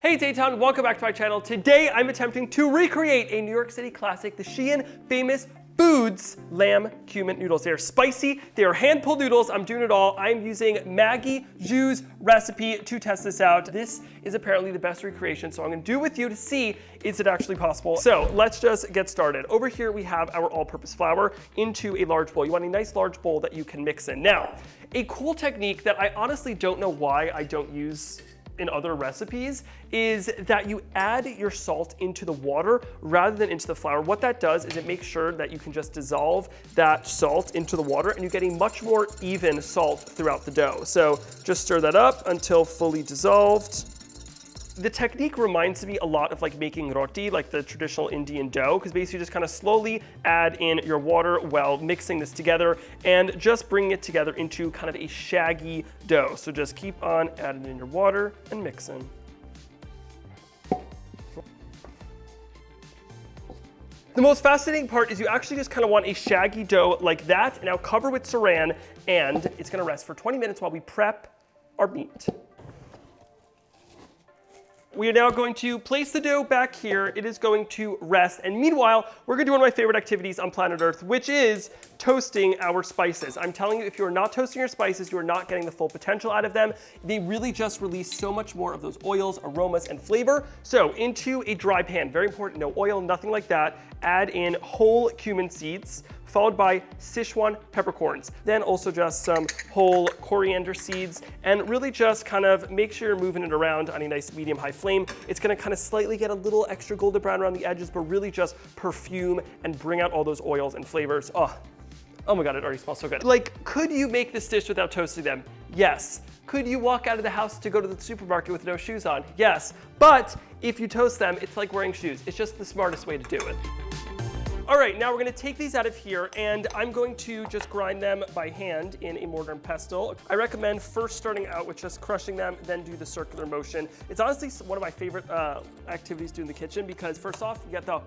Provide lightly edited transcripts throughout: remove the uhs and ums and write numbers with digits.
Hey, it's Eitan, welcome back to my channel. Today I'm attempting to recreate a New York City classic, the Xi'an Famous Foods lamb cumin noodles. They are spicy, they are hand-pulled noodles. I'm doing it all. I'm using Maggie Zhu's recipe to test this out. This is apparently the best recreation, so I'm gonna do it with you to see is it actually possible. So let's just get started. Over here we have our all-purpose flour into a large bowl. You want a nice large bowl that you can mix in. Now, a cool technique that I honestly don't know why I don't use in other recipes is that you add your salt into the water rather than into the flour. What that does is it makes sure that you can just dissolve that salt into the water and you get a much more even salt throughout the dough. So just stir that up until fully dissolved. The technique reminds me a lot of like making roti, like the traditional Indian dough, because basically you just kind of slowly add in your water while mixing this together and just bringing it together into kind of a shaggy dough. So just keep on adding in your water and mixing. The most fascinating part is you actually just kind of want a shaggy dough like that. Now cover with saran and it's going to rest for 20 minutes while we prep our meat. We are now going to place the dough back here. It is going to rest. And meanwhile, we're gonna do one of my favorite activities on planet Earth, which is toasting our spices. I'm telling you, if you are not toasting your spices, you are not getting the full potential out of them. They really just release so much more of those oils, aromas, and flavor. So into a dry pan, very important, no oil, nothing like that. Add in whole cumin seeds, followed by Sichuan peppercorns. Then also just some whole coriander seeds, and really just kind of make sure you're moving it around on a nice medium-high flame. It's gonna kind of slightly get a little extra golden brown around the edges, but really just perfume and bring out all those oils and flavors. Oh my God, it already smells so good. Like, could you make this dish without toasting them? Yes. Could you walk out of the house to go to the supermarket with no shoes on? Yes. But if you toast them, it's like wearing shoes. It's just the smartest way to do it. All right, now we're gonna take these out of here and I'm going to just grind them by hand in a mortar and pestle. I recommend first starting out with just crushing them, then do the circular motion. It's honestly one of my favorite activities to do in the kitchen because first off, you get the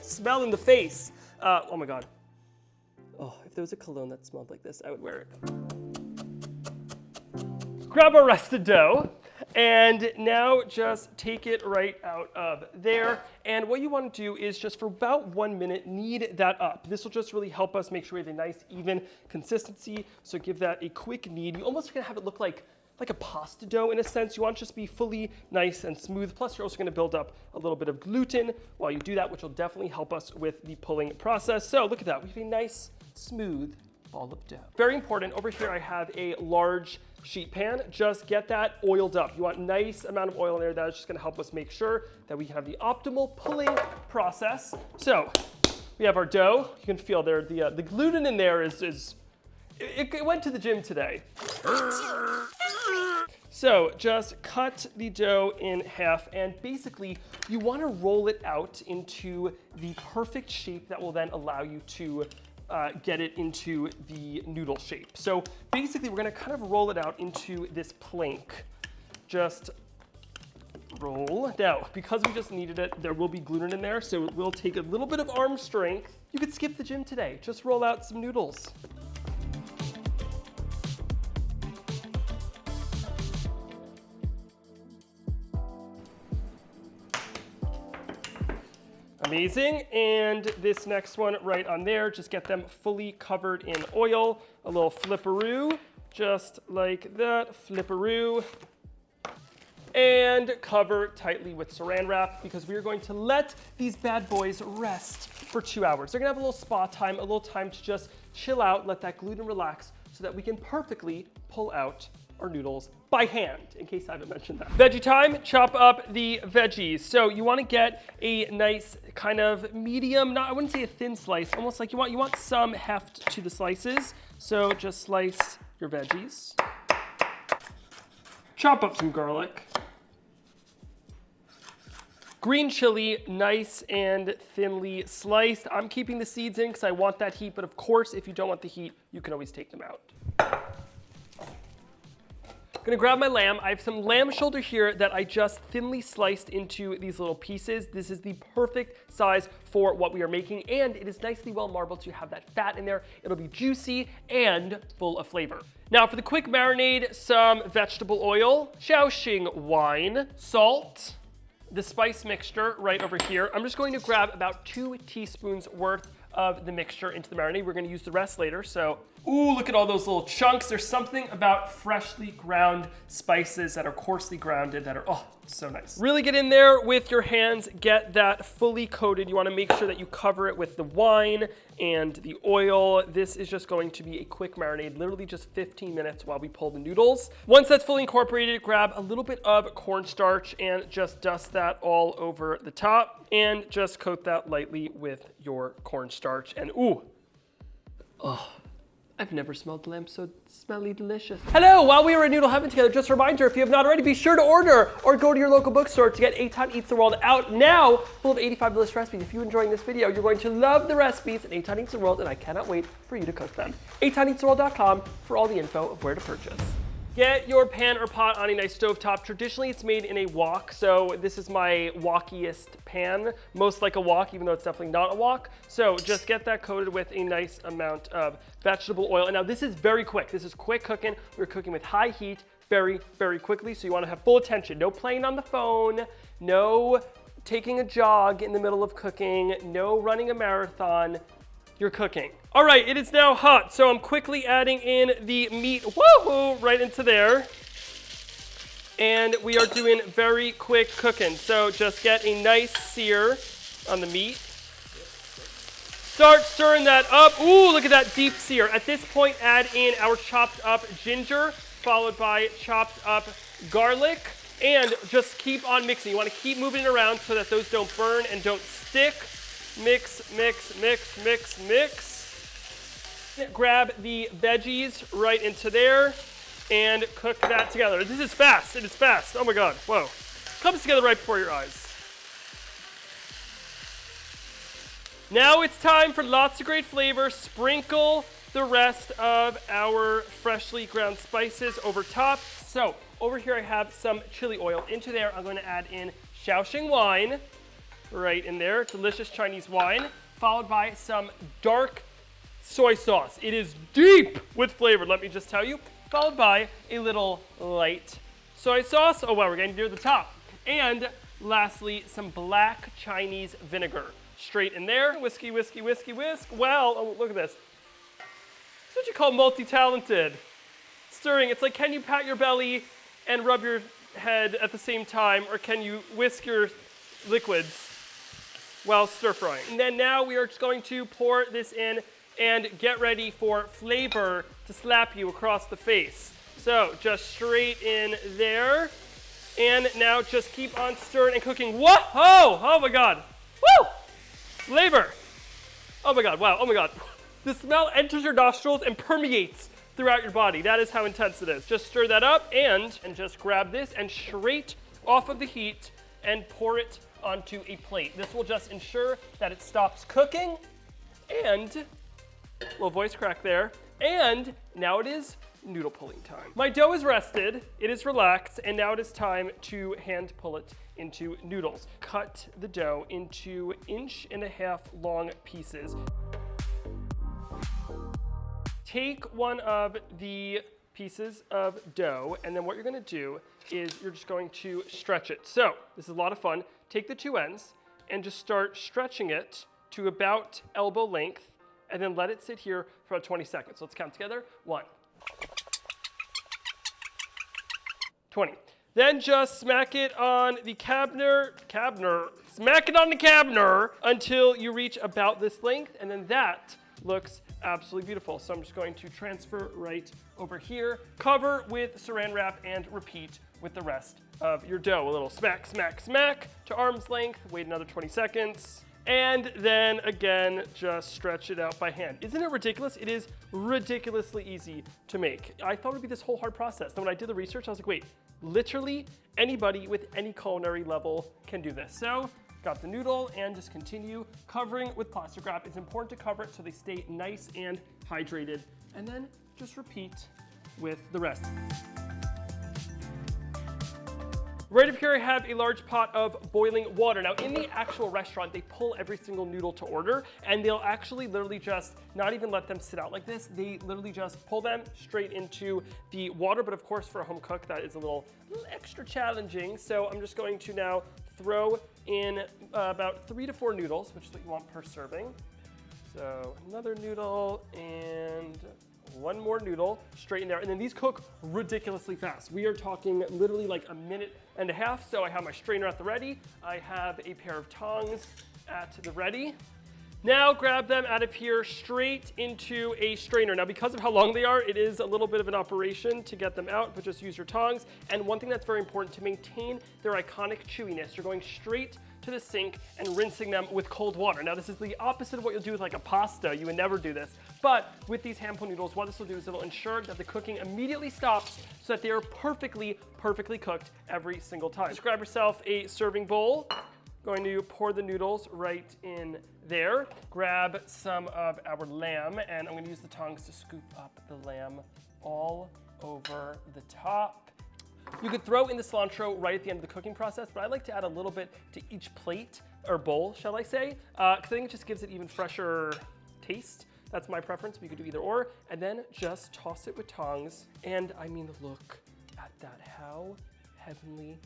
smell in the face. Oh my God. Oh, if there was a cologne that smelled like this, I would wear it. Grab our rested dough. And now just take it right out of there. And what you want to do is just for about 1 minute, knead that up. This will just really help us make sure we have a nice, even consistency. So give that a quick knead. You almost gonna have it look like a pasta dough in a sense. You want it to just be fully nice and smooth. Plus you're also gonna build up a little bit of gluten while you do that, which will definitely help us with the pulling process. So look at that, we have a nice, smooth ball of dough. Very important, over here I have a large sheet pan. Just get that oiled up. You want a nice amount of oil in there. That is just gonna help us make sure that we have the optimal pulling process. So we have our dough. You can feel there, the gluten in there it went to the gym today. So just cut the dough in half and basically you wanna roll it out into the perfect shape that will then allow you to get it into the noodle shape. So basically we're gonna kind of roll it out into this plank. Just roll. Now, because we just kneaded it, there will be gluten in there, so it will take a little bit of arm strength. You could skip the gym today. Just roll out some noodles. Amazing, and this next one right on there, just get them fully covered in oil. A little flipperoo, just like that, flipperoo. And cover tightly with saran wrap because we are going to let these bad boys rest for 2 hours. They're gonna have a little spa time, a little time to just chill out, let that gluten relax so that we can perfectly pull out our noodles by hand, in case I haven't mentioned that. Veggie time, chop up the veggies. So you wanna get a nice kind of medium, I wouldn't say a thin slice, almost like you want some heft to the slices. So just slice your veggies. Chop up some garlic. Green chili, nice and thinly sliced. I'm keeping the seeds in because I want that heat, but of course, if you don't want the heat, you can always take them out. Gonna grab my lamb. I have some lamb shoulder here that I just thinly sliced into these little pieces. This is the perfect size for what we are making, and it is nicely well marbled, so you have that fat in there. It'll be juicy and full of flavor. Now for the quick marinade, some vegetable oil, Shaanxi wine, salt, the spice mixture right over here. I'm just going to grab about 2 teaspoons worth of the mixture into the marinade. We're going to use the rest later. So, ooh, look at all those little chunks. There's something about freshly ground spices that are coarsely grounded that are, oh, so nice. Really get in there with your hands, get that fully coated. You want to make sure that you cover it with the wine and the oil. This is just going to be a quick marinade, literally just 15 minutes while we pull the noodles. Once that's fully incorporated, grab a little bit of cornstarch and just dust that all over the top and just coat that lightly with your cornstarch. And ooh, oh, I've never smelled lamb so smelly delicious. Hello, while we were in noodle heaven together, just a reminder, if you have not already, be sure to order or go to your local bookstore to get Eitan Eats the World out now, full of 85 delicious recipes. If you're enjoying this video, you're going to love the recipes in Eitan Eats the World, and I cannot wait for you to cook them. EitanEatsTheWorld.com for all the info of where to purchase. Get your pan or pot on a nice stovetop. Traditionally, it's made in a wok, so this is my wokiest pan. Most like a wok, even though it's definitely not a wok. So just get that coated with a nice amount of vegetable oil. And now this is very quick. This is quick cooking. We're cooking with high heat very, very quickly, so you want to have full attention. No playing on the phone, no taking a jog in the middle of cooking, no running a marathon. You're cooking. All right, it is now hot, so I'm quickly adding in the meat, woohoo, right into there. And we are doing very quick cooking. So just get a nice sear on the meat. Start stirring that up. Ooh, look at that deep sear. At this point, add in our chopped up ginger, followed by chopped up garlic, and just keep on mixing. You want to keep moving it around so that those don't burn and don't stick. Mix, mix, mix, mix, mix. Grab the veggies right into there and cook that together. This is fast. It is fast. Oh my God. Whoa. Comes together right before your eyes. Now it's time for lots of great flavor. Sprinkle the rest of our freshly ground spices over top. So over here I have some chili oil. Into there I'm going to add in Shaanxi wine. Right in there, delicious Chinese wine, followed by some dark soy sauce. It is deep with flavor, let me just tell you. Followed by a little light soy sauce. Oh wow, we're getting near the top. And lastly, some black Chinese vinegar. Straight in there, whiskey, whiskey, whiskey, whisk. Well, oh, look at this. It's what you call multi-talented. Stirring, it's like, can you pat your belly and rub your head at the same time, or can you whisk your liquids while stir frying? And then now we are just going to pour this in and get ready for flavor to slap you across the face. So just straight in there. And now just keep on stirring and cooking. Whoa! Oh my God. Woo! Flavor. Oh my God, wow, oh my God. The smell enters your nostrils and permeates throughout your body. That is how intense it is. Just stir that up and just grab this and straight off of the heat and pour it onto a plate. This will just ensure that it stops cooking, and little voice crack there. And now it is noodle pulling time. My dough is rested, it is relaxed, and now it is time to hand pull it into noodles. Cut the dough into 1.5 inch long pieces. Take one of the pieces of dough, and then what you're gonna do is you're just going to stretch it. So this is a lot of fun. Take the two ends and just start stretching it to about elbow length, and then let it sit here for about 20 seconds. So let's count together. 1, 20. Then just smack it on the smack it on the cabinet until you reach about this length, and then that looks absolutely beautiful. So I'm just going to transfer right over here, cover with saran wrap, and repeat with the rest of your dough. A little smack, smack, smack to arm's length, wait another 20 seconds, and then again, just stretch it out by hand. Isn't it ridiculous? It is ridiculously easy to make. I thought it would be this whole hard process. Then when I did the research, I was like, wait, literally anybody with any culinary level can do this. So got the noodle and just continue covering with plastic wrap. It's important to cover it so they stay nice and hydrated, and then just repeat with the rest. Right up here I have a large pot of boiling water. Now in the actual restaurant, they pull every single noodle to order, and they'll actually literally just not even let them sit out like this. They literally just pull them straight into the water. But of course for a home cook, that is a little extra challenging. So I'm just going to now throw in about 3 to 4 noodles, which is what you want per serving. So another noodle and one more noodle straight in there. And then these cook ridiculously fast. We are talking literally like a minute and a half. So I have my strainer at the ready. I have a pair of tongs at the ready. Now grab them out of here straight into a strainer. Now because of how long they are, it is a little bit of an operation to get them out, but just use your tongs. And one thing that's very important to maintain their iconic chewiness, you're going straight to the sink and rinsing them with cold water. Now this is the opposite of what you'll do with like a pasta. You would never do this. But with these hand pulled noodles, what this will do is it'll ensure that the cooking immediately stops so that they are perfectly cooked every single time. Just grab yourself a serving bowl. Going to pour the noodles right in there. Grab some of our lamb, and I'm going to use the tongs to scoop up the lamb all over the top. You could throw in the cilantro right at the end of the cooking process, but I like to add a little bit to each plate, or bowl, shall I say, because I think it just gives it even fresher taste. That's my preference, but you could do either or. And then just toss it with tongs. And I mean, look at that. How heavenly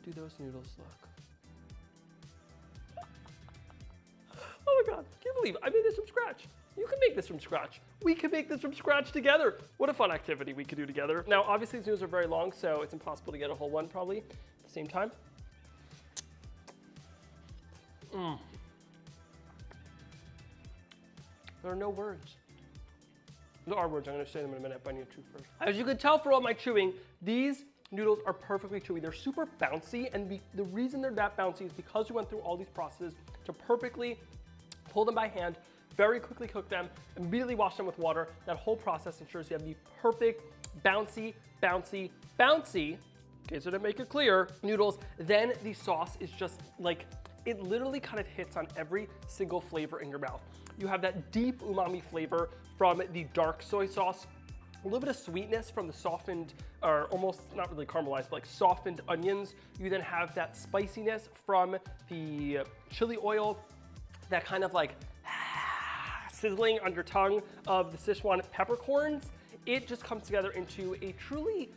do those noodles look? Oh my God, can't believe it. I made this from scratch. You can make this from scratch. We can make this from scratch together. What a fun activity we could do together. Now, obviously these noodles are very long, so it's impossible to get a whole one probably at the same time. There are no words. There are words, I'm gonna say them in a minute, but I need to chew first. As you can tell for all my chewing, these noodles are perfectly chewy. They're super bouncy, and the reason they're that bouncy is because we went through all these processes to perfectly pull them by hand, very quickly cook them, immediately wash them with water. That whole process ensures you have the perfect bouncy, okay, so to make it clear, noodles. Then the sauce is just like, it literally kind of hits on every single flavor in your mouth. You have that deep umami flavor from the dark soy sauce, a little bit of sweetness from the softened, or almost not really caramelized, but like softened onions. You then have that spiciness from the chili oil, that kind of like sizzling on your tongue of the Sichuan peppercorns. It just comes together into a truly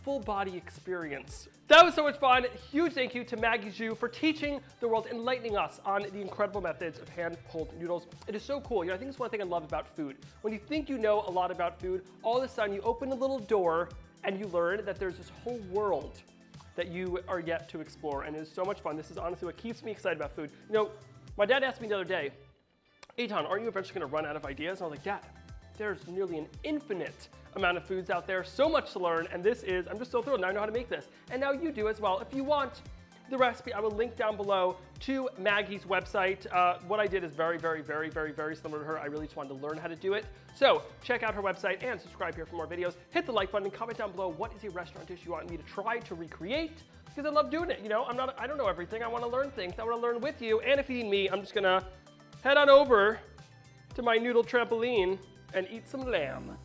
full body experience. That was so much fun. Huge thank you to Maggie Zhu for teaching the world, enlightening us on the incredible methods of hand-pulled noodles. It is so cool. You know, I think it's one thing I love about food. When you think you know a lot about food, all of a sudden you open a little door and you learn that there's this whole world that you are yet to explore, and it is so much fun. This is honestly what keeps me excited about food. You know, my dad asked me the other day, Eitan, aren't you eventually gonna run out of ideas? And I was like, Dad, there's nearly an infinite amount of foods out there, so much to learn, and this is, I'm just so thrilled, now I know how to make this. And now you do as well. If you want the recipe, I will link down below to Maggie's website. What I did is very similar to her. I really just wanted to learn how to do it. So check out her website and subscribe here for more videos. Hit the like button and comment down below what is a restaurant dish you want me to try to recreate, because I love doing it. You know, I don't know everything. I want to learn things. I want to learn with you. And if you need me, I'm just gonna head on over to my noodle trampoline and eat some lamb.